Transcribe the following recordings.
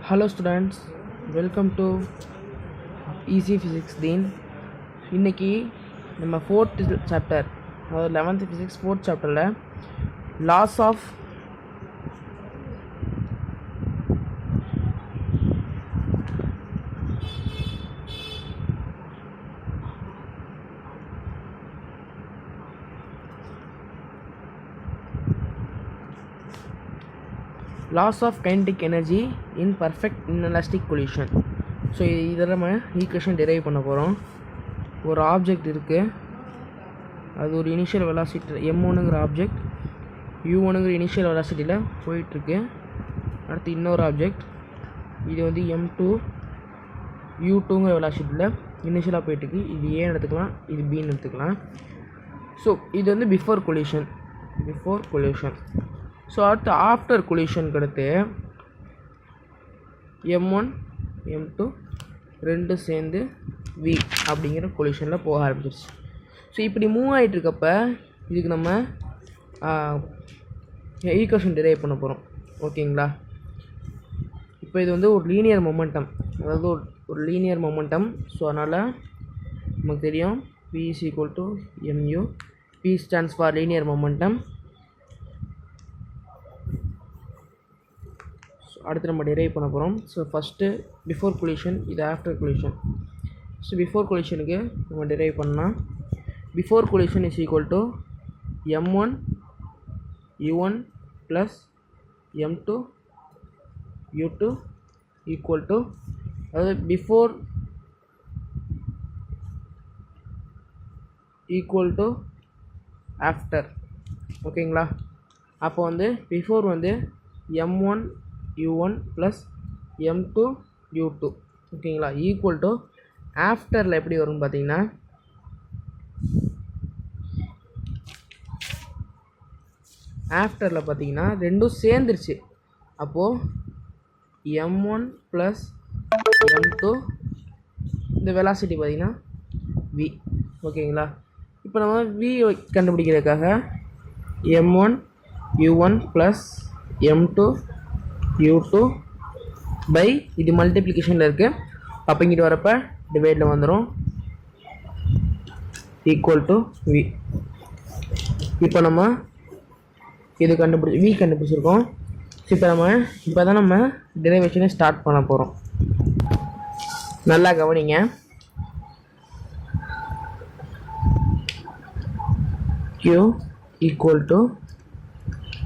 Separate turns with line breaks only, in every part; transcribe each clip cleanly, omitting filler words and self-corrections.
Hello students, welcome to Easy Physics Dean. இன்னைக்கு நம்ம 4th chapter அதாவது 11th physics 4th சாப்டர்ல laws of kinetic energy in perfect inelastic collision. So இதில் நம்ம equation derive பண்ண போகிறோம். ஒரு ஆப்ஜெக்ட் இருக்குது, அது ஒரு இனிஷியல் வெலாசிட்டி m1ங்கிற ஆப்ஜெக்ட் u1ங்கிற இனிஷியல் வெலாசிட்டியில் போயிட்டுருக்கு. அடுத்து இன்னொரு ஆப்ஜெக்ட், இது வந்து m2 u2ங்கிற வெலாசிட்டியில் இனிஷியலாக போயிட்டுருக்கு. இது ஏன்னு எடுத்துக்கலாம், இது பின்னு எடுத்துக்கலாம். ஸோ இது வந்து பிஃபோர் கொலிஷன். ஸோ அடுத்து ஆஃப்டர் கொலிஷனுக்கு அடுத்து m1 m2 ரெண்டு சேர்ந்து v அப்படிங்கிற கொலிஷனில் போக ஆரம்பிச்சிருச்சு. ஸோ இப்படி மூவ் ஆகிட்டு இருக்கப்ப இதுக்கு நம்ம ஈக்குவேஷன் டிரைவ் பண்ண போகிறோம். ஓகேங்களா? இப்போ இது வந்து ஒரு லீனியர் மொமெண்டம், அதாவது ஒரு லீனியர் மொமெண்டம். ஸோ அதனால் நமக்கு தெரியும் p is equal to mu. p stands for linear momentum. அடுத்து நம்ம டிரைவ் பண்ண போகிறோம். ஸோ ஃபஸ்ட்டு பிஃபோர் கொலிஷன், இது ஆஃப்டர் கொலிஷன். ஸோ பிஃபோர் கொலிஷனுக்கு நம்ம டிரைவ் பண்ணால் before collision is equal to m1 u1 plus m2 u2 equal to, அதாவது before equal to after. ஓகேங்களா? அப்போ வந்து பிஃபோர் வந்து m1 u1 plus m2 u2. ஓகேங்களா? Equal to ஆஃப்டரில் எப்படி வரும்னு பார்த்தீங்கன்னா, ஆஃப்டரில் பார்த்தீங்கன்னா ரெண்டும் சேர்ந்துருச்சு. அப்போது m1 ப்ளஸ் m2, இந்த வெலாசிட்டி பார்த்தீங்கன்னா v. ஓகேங்களா? இப்போ நம்ம v கண்டுபிடிக்கிறதுக்காக m1 u1 plus m2 u2 by இது மல்டிப்ளிகேஷனில் இருக்குது. அப்போ இங்கிட்டு வரப்போ டிவைடில் வந்துடும், ஈக்குவல் டு v. இப்போ நம்ம இது v கண்டுபிடிச்சிருக்கோம். இப்போ தான் நம்ம டெரிவேஷனை ஸ்டார்ட் பண்ண போகிறோம். நல்லா கவனிங்க. q equal to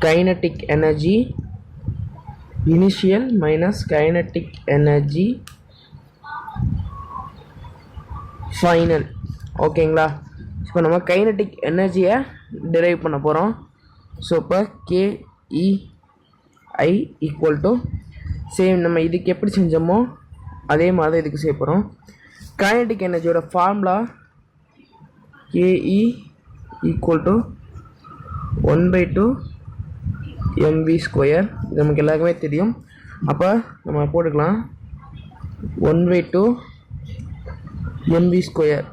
kinetic energy initial minus kinetic energy final. ஓகேங்களா? இப்போ நம்ம கைனட்டிக் எனர்ஜியை டிரைவ் பண்ண போகிறோம். ஸோ இப்போ KEI ஈக்குவல் டு சேம் நம்ம இதுக்கு எப்படி செஞ்சோமோ அதே மாதிரி தான் இதுக்கு செய்ய போகிறோம். கைனட்டிக் எனர்ஜியோட formula KE equal to 1/2 mv square. இது நமக்கு எல்லாருக்குமே தெரியும். அப்போ நம்ம போட்டுக்கலாம் 1/2 mv ஸ்கொயர்.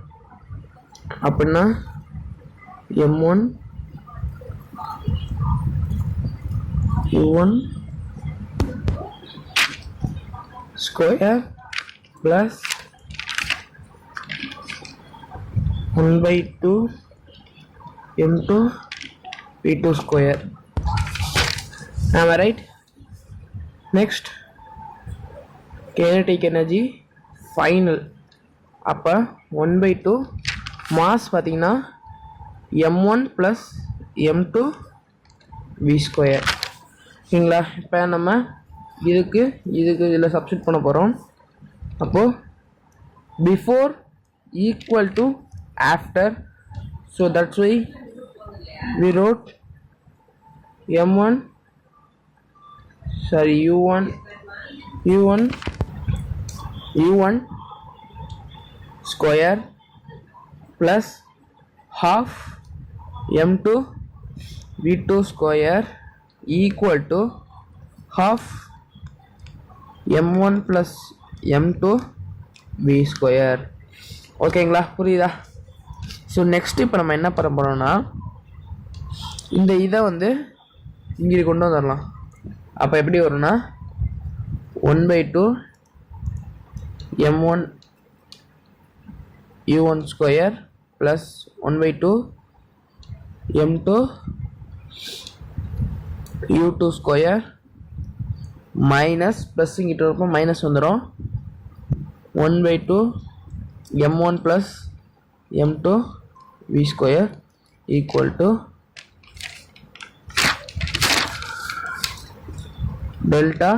அப்படின்னா m1 u1 square plus 1/2 m2 p2 square. Am I right? Next, kinetic energy final. அப்போ 1/2 மாஸ் பார்த்தீங்கன்னா m1 plus m2 v square. ஓகேங்களா? இப்போ நம்ம இதுக்கு இதில் சப்ஸ்டிட் பண்ண போகிறோம். அப்போது before equal to after. So that's why we wrote m1 u1 square plus half m2 v2 square equal to half m1 plus m2 v square. ஓகேங்களா? புரியுதா? ஸோ நெக்ஸ்ட் இப்போ நம்ம என்ன பண்ண போகிறோம்னா, இந்த இதை வந்து இங்கே கொண்டு வந்துடலாம். அப்போ எப்படி வரும்னா 1/2 m1 u1 square plus 1/2 m2 u2 square minus plus இங்கிட்ட இருப்போம் மைனஸ் வந்துடும் 1/2 m1 plus m2 v square equal to delta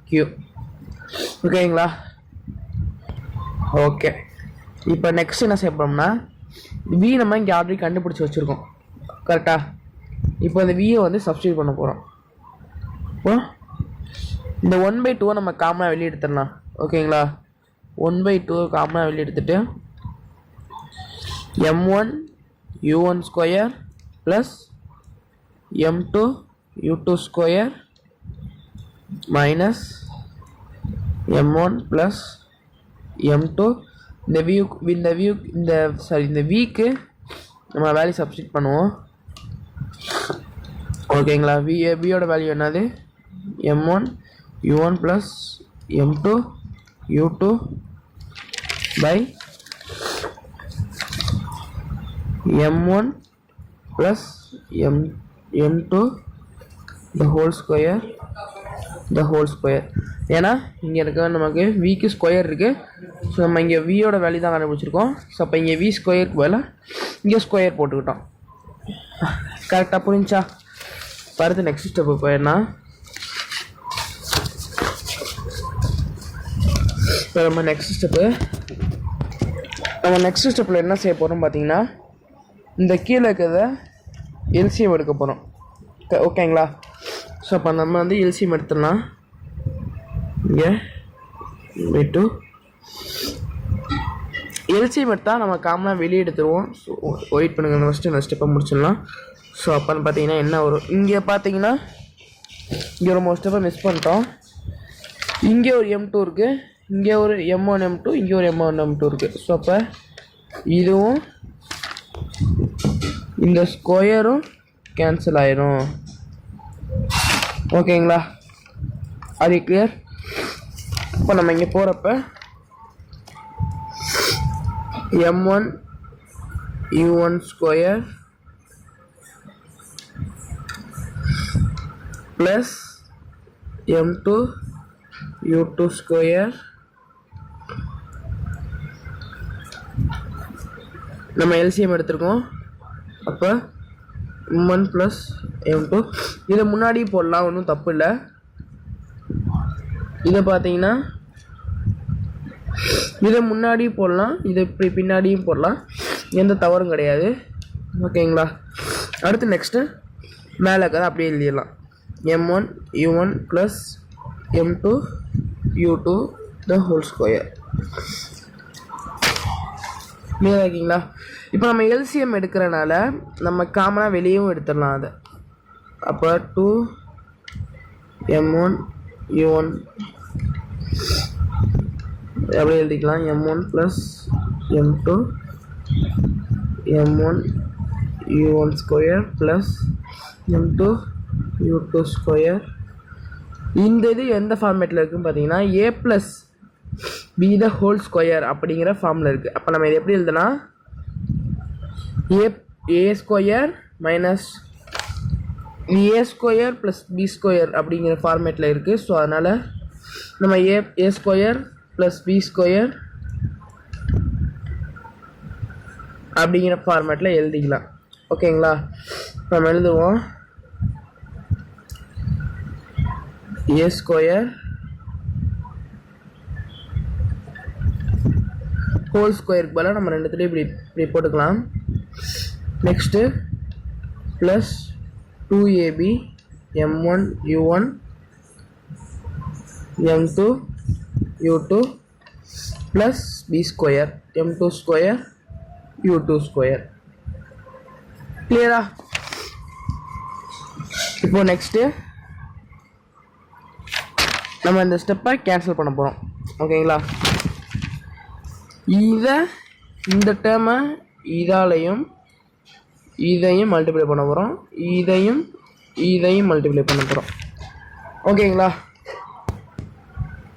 q. ஓகேங்களா? ஓகே, இப்போ நெக்ஸ்ட் என்ன செய்ய போகிறோம்னா v நம்ம இங்கே ஆல்ரெடி கண்டுபிடிச்சி வச்சுருக்கோம் கரெக்டாக. இப்போ இந்த வியை வந்து சப்ஸ்டியூட் பண்ண போகிறோம். இப்போ இந்த 1/2 நம்ம காமனாக வெளியே எடுத்துடலாம். ஓகேங்களா? 1/2 காமனாக வெளியே எடுத்துட்டு m1 u1 square plus m2 u2 square minus m1 plus m2 இந்த விக்கு நம்ம வேல்யூ சப்ஸ்டியூட் பண்ணுவோம். ஓகேங்களா? வியோட வேல்யூ என்னது m1 u1 plus m2 u2 by m1 plus m2 the whole square ஏன்னா இங்கே இருக்க நமக்கு விக்கு ஸ்கொயர் இருக்குது. ஸோ நம்ம இங்கே வியோட வேல்யூ தான் கண்டுபிடிச்சிருக்கோம். ஸோ அப்போ இங்கே வி ஸ்கொயருக்கு பதிலாக இங்கே ஸ்கொயர் போட்டுக்கிட்டோம். கரெக்டாக புரிஞ்சா? அடுத்து நெக்ஸ்ட் ஸ்டெப்பு போயிடலாம். இப்போ நம்ம நெக்ஸ்ட் ஸ்டெப்பில் என்ன செய்ய போகிறோம் பார்த்தீங்கன்னா இந்த கீழே இருக்கிறத எல்சிஎம் எடுக்க போகிறோம். ஓகேங்களா? ஸோ அப்போ நம்ம வந்து எல்சிஎம் எடுத்துடலாம். இங்கே வெயிட்டு எல்சிஎம் எடுத்தால் நம்ம காமனாக வெளியே எடுத்துருவோம். ஸோ வெயிட் பண்ணுங்கள், ஃபஸ்ட்டு இந்த ஸ்டெப்பை முடிச்சிடலாம். ஸோ அப்போ பார்த்தீங்கன்னா என்ன வரும், இங்கே பார்த்தீங்கன்னா இங்கே ஒரு ஸ்டெப்பை மிஸ் பண்ணிட்டோம். இங்கே ஒரு m2 இருக்குது, இங்கே ஒரு m1 m2, இங்கே ஒரு m1 m2 இருக்குது. ஸோ அப்போ இதுவும் இந்த ஸ்கொயரும் கேன்சல் ஆயிரும். ஓகேங்களா? அது கிளியர்? இப்போ நம்ம இங்கே போகிறப்ப m1 u1 square plus m2 u2 square நம்ம எல்சிஎம் எடுத்துருக்கோம். அப்போ m1 ப்ளஸ் m2 இதை முன்னாடி போடலாம், ஒன்றும் தப்பு இல்லை. இதை பார்த்தீங்கன்னா இதை முன்னாடி போடலாம், இதை இப்படி பின்னாடியும் போடலாம், எந்த தவறும் கிடையாது. ஓகேங்களா? அடுத்து நெக்ஸ்ட்டு மேலே இருக்கிறத அப்படியே எழுதிடலாம். m1 u1 plus m2 u2 the whole square. மேலே இருக்கீங்களா? இப்போ நம்ம எல்சிஎம் எடுக்கிறனால நம்ம காமனாக வெளியவும் எடுத்துடலாம் அதை. அப்போ 2 m1 u1 அப்படியே எழுதிக்கலாம். m1 plus m2 m1 u1 square plus m2 u2 square. இந்த இது எந்த ஃபார்மேட்டில் இருக்குதுன்னு பார்த்தீங்கன்னா a plus b the whole square அப்படிங்கிற ஃபார்மில் இருக்குது. அப்போ நம்ம இதை எப்படி எழுதுனா a square minus a square plus b square அப்படிங்கிற ஃபார்மேட்டில் இருக்குது. ஸோ அதனால் நம்ம a square plus b square அப்படிங்கிற ஃபார்மேட்டில் எழுதிக்கலாம். ஓகேங்களா? நம்ம எழுதுவோம் a ஸ்கொயர் ஹோல் ஸ்கொயருக்கு பதிலாக நம்ம ரெண்டுத்துலேயும் இப்படி போட்டுக்கலாம். Next plus 2ab m1 u1 m2 u2 plus b square m2 square u2 square. கிளியரா? இப்போ நெக்ஸ்ட்டு நம்ம இந்த ஸ்டெப்பை கேன்சல் பண்ண போகிறோம். ஓகேங்களா? இந்த டேர்மை இதாலையும் இதையும் மல்டிப்ளை பண்ண போகிறோம், இதையும் மல்டிப்ளை பண்ண போகிறோம். ஓகேங்களா?